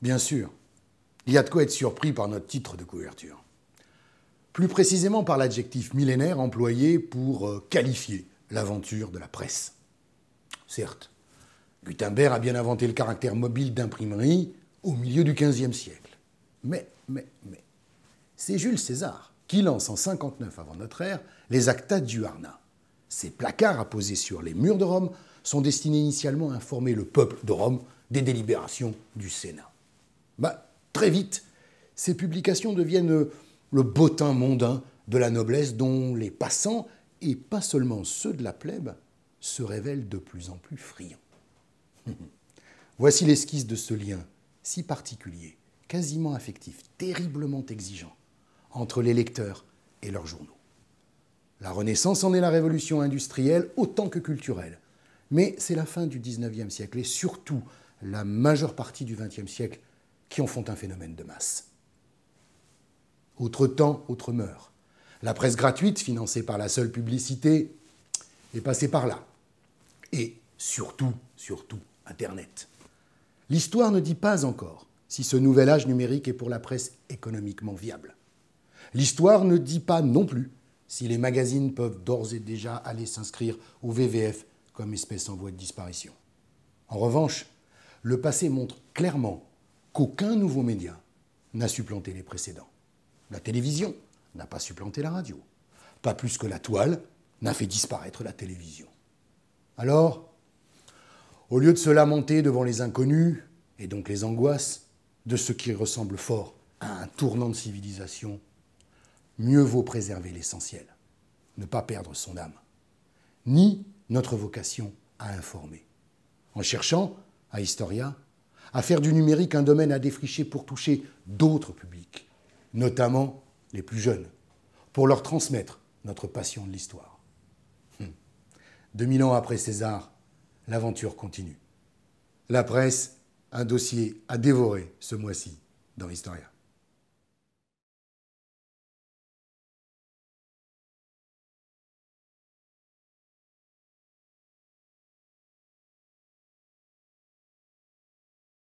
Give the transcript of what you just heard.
Bien sûr, il y a de quoi être surpris par notre titre de couverture. Plus précisément par l'adjectif millénaire employé pour qualifier l'aventure de la presse. Certes, Gutenberg a bien inventé le caractère mobile d'imprimerie au milieu du XVe siècle. Mais, c'est Jules César qui lance en 59 avant notre ère les Acta Diurna. Ces placards apposés sur les murs de Rome sont destinés initialement à informer le peuple de Rome des délibérations du Sénat. Très vite, ces publications deviennent le bottin mondain de la noblesse dont les passants, et pas seulement ceux de la plèbe, se révèlent de plus en plus friands. Voici l'esquisse de ce lien si particulier, quasiment affectif, terriblement exigeant, entre les lecteurs et leurs journaux. La Renaissance en est la révolution industrielle autant que culturelle, mais c'est la fin du XIXe siècle et surtout la majeure partie du XXe siècle qui en font un phénomène de masse. Autre temps, autre mœurs. La presse gratuite, financée par la seule publicité, est passée par là. Et surtout, Internet. L'histoire ne dit pas encore si ce nouvel âge numérique est pour la presse économiquement viable. L'histoire ne dit pas non plus si les magazines peuvent d'ores et déjà aller s'inscrire au VVF comme espèce en voie de disparition. En revanche, le passé montre clairement qu'aucun nouveau média n'a supplanté les précédents. La télévision n'a pas supplanté la radio. Pas plus que la toile n'a fait disparaître la télévision. Alors, au lieu de se lamenter devant les inconnus, et donc les angoisses, de ce qui ressemble fort à un tournant de civilisation, mieux vaut préserver l'essentiel, ne pas perdre son âme, ni notre vocation à informer. En cherchant, à Historia, à faire du numérique un domaine à défricher pour toucher d'autres publics, notamment les plus jeunes, pour leur transmettre notre passion de l'histoire. 2000 ans après César, l'aventure continue. La presse, un dossier à dévorer ce mois-ci dans Historia.